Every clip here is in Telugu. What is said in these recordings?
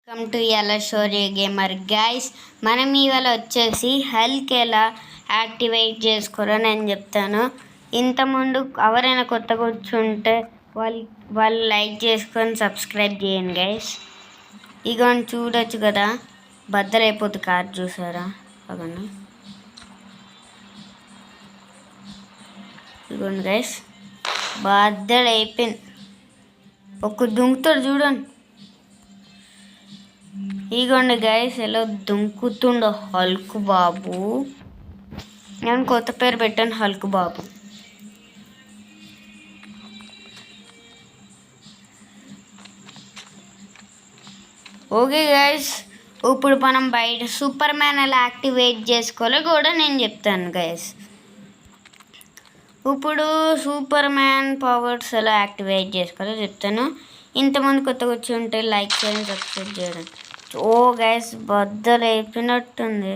వెల్కమ్ టు ఎలా స్టోరీ గేమర్ గైస్. మనం ఇవాళ వచ్చేసి హల్క్ ఎలా యాక్టివేట్ చేసుకోరో నేను చెప్తాను. ఇంతకుముందు ఎవరైనా కొత్తగా కూర్చుంటే వాళ్ళు లైక్ చేసుకొని సబ్స్క్రైబ్ చేయండి గైస్. ఇగోండి చూడొచ్చు కదా, బద్దలైపోతుంది కార్, చూసారా? అగండి ఇగోండి గైస్, బద్దలైపోయింది. ఒక దుంకుతాడు చూడండి. ఇగోండి గైస్, ఎలా దుంకుతుండో హల్క్ బాబు. నేను కొత్త పేరు పెట్టాను, హల్క్ బాబు. ఓకే గైస్, ఇప్పుడు మనం బయట సూపర్ మ్యాన్ ఎలా యాక్టివేట్ చేసుకోవాలో కూడా నేను చెప్తాను గైస్. ఇప్పుడు సూపర్ మ్యాన్ పవర్స్ ఎలా యాక్టివేట్ చేసుకోవాలో చెప్తాను. ఇంతమంది కొత్తగా వచ్చి ఉంటే లైక్ చేయండి, సబ్స్క్రైబ్ చేయడం. ఓ గైస్, బద్దలు అయిపోయినట్టుంది.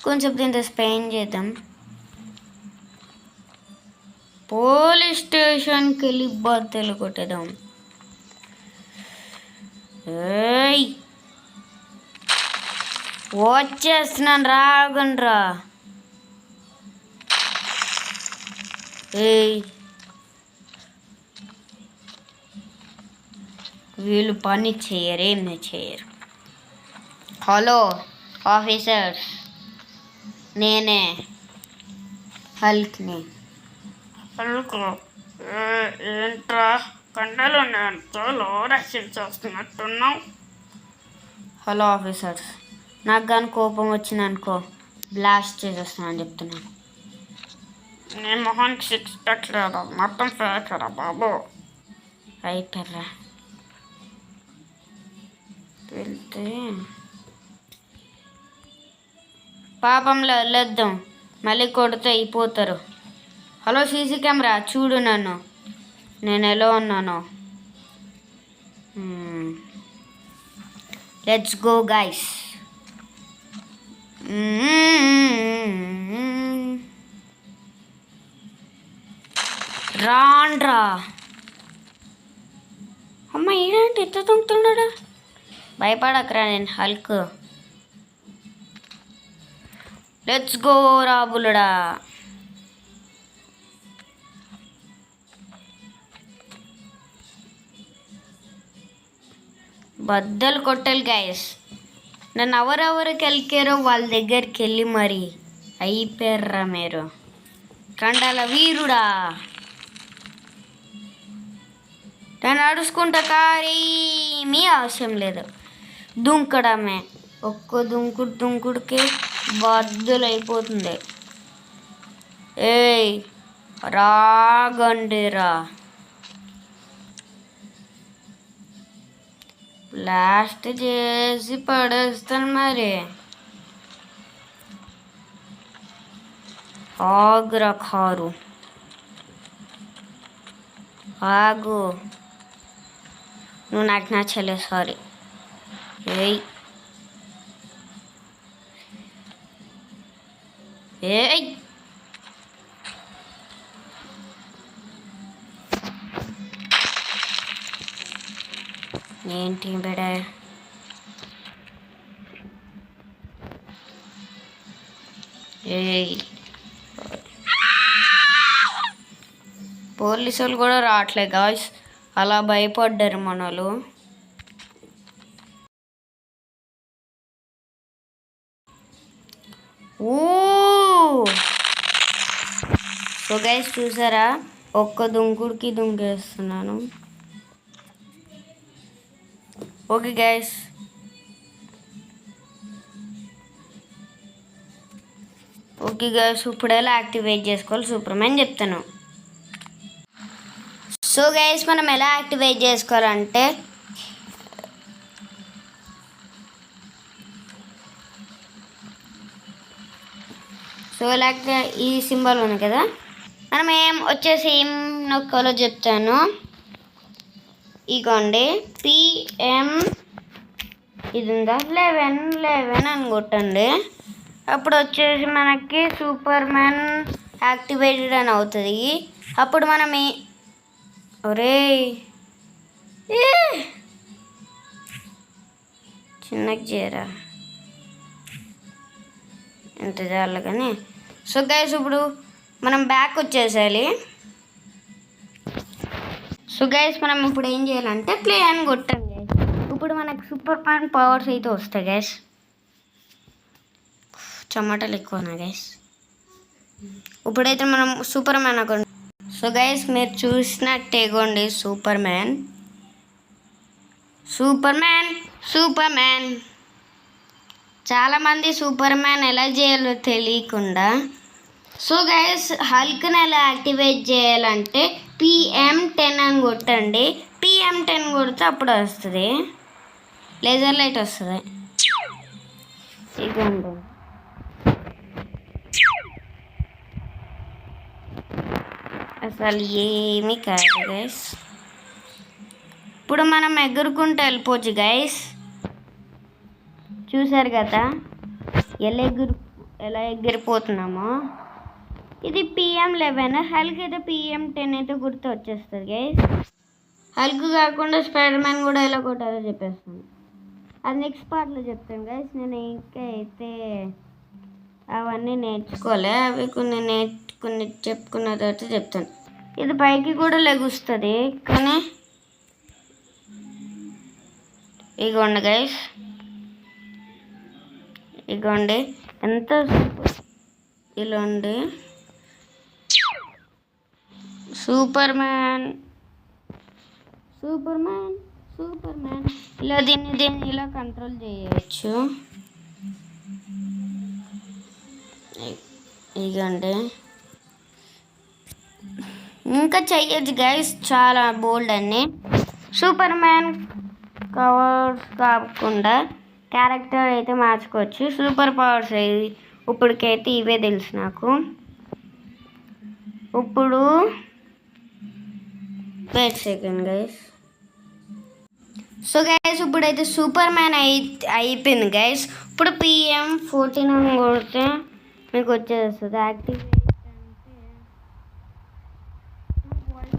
కొంచెం దీంతో స్పెయిన్ చేద్దాం. పోలీస్ స్టేషన్కి వెళ్ళి బద్దలు కొట్టేద్దాం. ఏయ్ వచ్చేస్తున్నాను, రాగండ్రా. ఏయ్ వీళ్ళు పని చేయరు, ఏమి చేయరు. హలో ఆఫీసర్స్, నేనే హల్క్ని. హల్క్ ఏంట్రా కండలు నేను రక్షించేస్తున్నట్టున్నావు? హలో ఆఫీసర్స్, నాకు కానీ కోపం వచ్చిందనుకో బ్లాస్ట్ చేసేస్తున్నాను చెప్తున్నాను. నీ మొహానికి 6 ప్యాక్ లేదా, మొత్తం ఫేకరా బాబు. అయిపోయారా వెళ్తే పాపంలో వెళ్ళొద్దాం, మళ్ళీ కొడితే అయిపోతారు. హలో సీసీ కెమెరా చూడు నన్ను, నేను ఎలా ఉన్నాను. Let's go guys. రాండ్రా. అమ్మ ఏంటి ఎట్లా తొంగుతున్నాడా? భయపడకరా, నేను హల్క్. Let's go రాబులుడా. బద్దలు కొట్టాలి గైస్. నన్ను ఎవరెవరికి వెళ్ళారో వాళ్ళ దగ్గరికి వెళ్ళి మరి అయిపోయారా మీరు. కండాల వీరుడా, నేను అడుచుకుంటా కారేమీ అవసరం లేదు, దుంకడమే. ఒక్క దుంకుడికి బద్దలు అయిపోతుంది. ఏయ్ రాగండిరా, బ్లాస్ట్ చేసి పడేస్తాను మరి. ఆగ్రా కారు, ఆగు, నువ్వు నాకు నచ్చలే, సారీ. ఏయ్ ఏయ్ ఏంటి బెడ? ఏయ్ పోలీసు వాళ్ళు కూడా రావట్లే గాయ్స్, అలా భయపడ్డారు మనలు. ఓ సో గైస్ చూసారా, ఒక్క దుంకుడికి దుంకేస్తున్నాను. ఓకే గైస్, ఇప్పుడు ఎలా యాక్టివేట్ చేసుకోవాలి సూపర్ మ్యాన్ చెప్తాను. సో గైస్, మనం ఎలా యాక్టివేట్ చేసుకోవాలంటే సో ఇలాగ ఈ సింబల్ ఉంది కదా, మనం వచ్చేసి ఏం నొక్కాలో చెప్తాను. ఇగోండి PM ఇది ఉందా, 11 అని కొట్టండి. అప్పుడు వచ్చేసి మనకి సూపర్ మ్యాన్ యాక్టివేటెడ్ అని అవుతుంది. అప్పుడు మనం ఒరే చిన్నగా చేయరా, ఎంత చాలు కానీ. సో గైస్ ఇప్పుడు మనం బ్యాక్ వచ్చేసేయాలి. సో గైస్ మనం ఇప్పుడు ఏం చేయాలంటే ప్లే అని కొట్టాం గైస్. ఇప్పుడు మనకు సూపర్ మ్యాన్ పవర్స్ అయితే వస్తాయి గైస్. టమాటాలు ఎక్కువనా గైస్. ఇప్పుడైతే మనం super man account. So guys మీరు చూసినట్టే ఇగోండి సూపర్ మ్యాన్. చాలామంది సూపర్ మ్యాన్ ఎలా చేయాలో తెలియకుండా. సో గైస్ హల్క్ని ఎలా యాక్టివేట్ చేయాలంటే PM10 అని కొట్టండి. PM10 కొడితే అప్పుడు వస్తుంది, లేజర్ లైట్ వస్తుంది. ఇదిగోండి అసలు ఏమీ కాదు గైస్. ఇప్పుడు మనం ఎగురుకుంటూ వెళ్ళిపోవచ్చు గైస్. చూసారు కదా ఎలా ఎగిరిపోతున్నామో. ఇది PM11, హల్క్ అయితే PM10 అయితే గుర్తు వచ్చేస్తుంది గైస్. హల్క్ కాకుండా స్పైడర్ మ్యాన్ కూడా ఎలా కొట్టాలో చెప్పేస్తాను, అది నెక్స్ట్ పార్ట్లో చెప్తాను గైస్. నేను ఇంకా అయితే అవన్నీ నేర్చుకోలే, అవి కొన్ని చెప్పుకున్న తర్వాత చెప్తాను. ఇది పైకి కూడా లెగుస్తుంది కానీ ఇగోండి గైస్, ఇగోండి ఎంత ఇలా ఉంది సూపర్ మ్యాన్. ఇలా దీన్ని ఇలా కంట్రోల్ చేయవచ్చు. ఇగండి ఇంకా చెయ్యొచ్చు గైస్, చాలా బోల్డ్ అన్ని. సూపర్ మ్యాన్ పవర్స్ కాకుండా క్యారెక్టర్ అయితే మార్చుకోవచ్చు. సూపర్ పవర్స్ ఇప్పటికైతే ఇవే తెలుసు నాకు. ఇప్పుడు wait second guys. So guys ఇప్పుడైతే సూపర్ మ్యాన్ అయిపోయింది గైస్. ఇప్పుడు PM14 అని కొడితే మీకు వచ్చేస్తుంది. యాక్టివేట్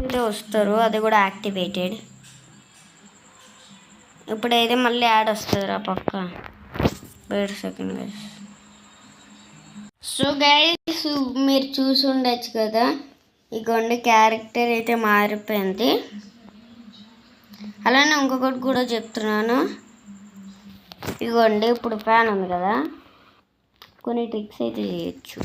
అంటే వస్తారు, అది కూడా యాక్టివేటెడ్. ఇప్పుడైతే మళ్ళీ యాడ్ వస్తుంది రా పక్క. Wait second guys. So guys మీరు చూసి ఉండొచ్చు కదా, ఇగోండి క్యారెక్టర్ అయితే మారిపోయింది. అలానే ఇంకొకటి కూడా చెప్తున్నాను, ఇగోండి ఇప్పుడు ఫ్యాన్ ఉంది కదా, కొన్ని ట్రిక్స్ అయితే చేయొచ్చు.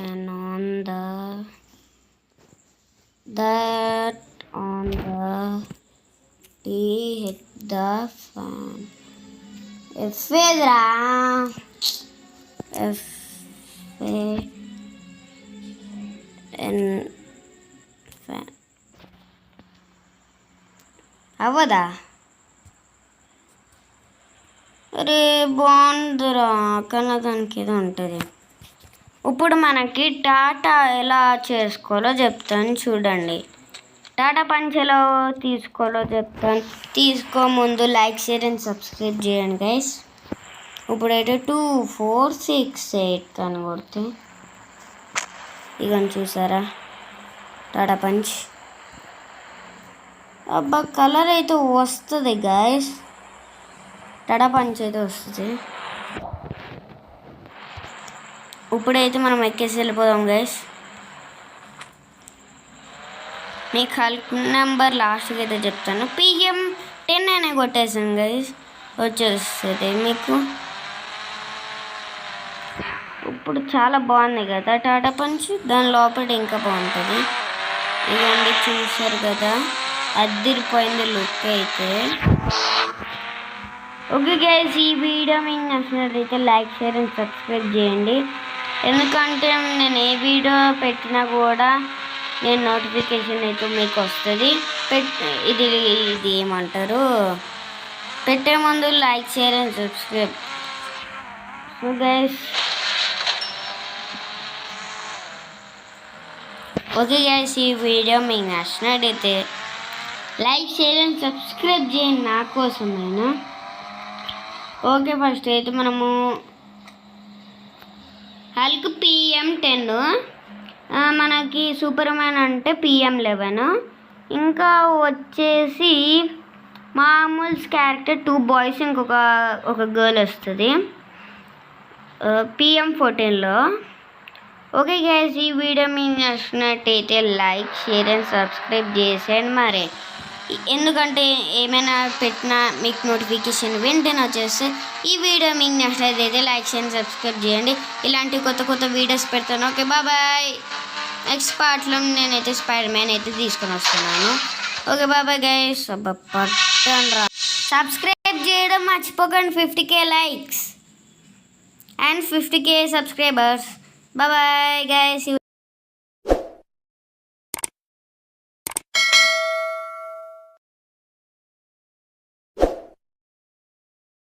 And on the hit the fan. fan అవ్వదా? అరే బాగుందిరా, కానీ దానికి ఏదో ఉంటుంది. ఇప్పుడు మనకి టాటా ఎలా చేసుకోవాలో చెప్తాను చూడండి. టాటా పంచ్ ఎలా తీసుకోవాలో చెప్తాను. తీసుకో ముందు లైక్ షేర్ అండ్ సబ్స్క్రైబ్ చేయండి గైస్. ఇప్పుడైతే 2 4 6 8 అని కొడితే ఇక చూసారా టాటా పంచ్. అబ్బా కలర్ అయితే వస్తుంది గైస్, టాటా పంచ్ అయితే వస్తుంది. ఇప్పుడైతే మనం ఎక్కేసి వెళ్ళిపోదాం గైస్. మీకు హల్క్ నెంబర్ లాస్ట్కి అయితే చెప్తాను. PM10 అనే కొట్టేసాను గైస్, వచ్చేస్తుంది మీకు. ఇప్పుడు చాలా బాగుంది కదా టాటా పంచ్, దాని లోపల ఇంకా బాగుంటుంది. ఇవన్నీ చూసారు కదా, అదిరిపోయింది లుక్ అయితే. ఓకే గైస్, ఈ వీడియో మీకు నచ్చినట్లయితే లైక్ షేర్ అండ్ సబ్స్క్రైబ్ చేయండి. ఎందుకంటే నేను ఏ వీడియో పెట్టినా కూడా నేను నోటిఫికేషన్ అయితే మీకు వస్తుంది. ఇది ఏమంటారు, పెట్టే ముందు like share and subscribe. So guys okay guys, ఈ వీడియో మీకు నచ్చినట్టయితే లైక్ షేర్ అండ్ సబ్స్క్రైబ్ చేయండి నా కోసమైనా. ఓకే ఫస్ట్ అయితే మనము హల్క్ PM10, మనకి సూపర్ మ్యాన్ అంటే PM11. ఇంకా వచ్చేసి మామూలు క్యారెక్టర్ 2 బాయ్స్ ఒక గర్ల్ వస్తుంది PM14లో. ఓకే గైస్, ఈ వీడియో మీకు నచ్చినట్టయితే లైక్, షేర్ అండ్ సబ్స్క్రైబ్ చేసేయండి. మరి ఎందుకంటే ఏమైనా పెట్టినా మీకు నోటిఫికేషన్ వెంటనే వచ్చేస్తే ఈ వీడియో మీకు నచ్చినట్టయితే లైక్, షేర్ అండ్ సబ్స్క్రైబ్ చేయండి. ఇలాంటి కొత్త వీడియోస్ పెడతాను. Okay bye. నెక్స్ట్ పార్ట్లో నేనైతే స్పైడర్ మ్యాన్ అయితే తీసుకొని వస్తున్నాను. Okay bye guys. సబ్స్క్రైబ్ చేయడం మర్చిపోకండి. 50K likes and 50K subscribers. Bye bye guys.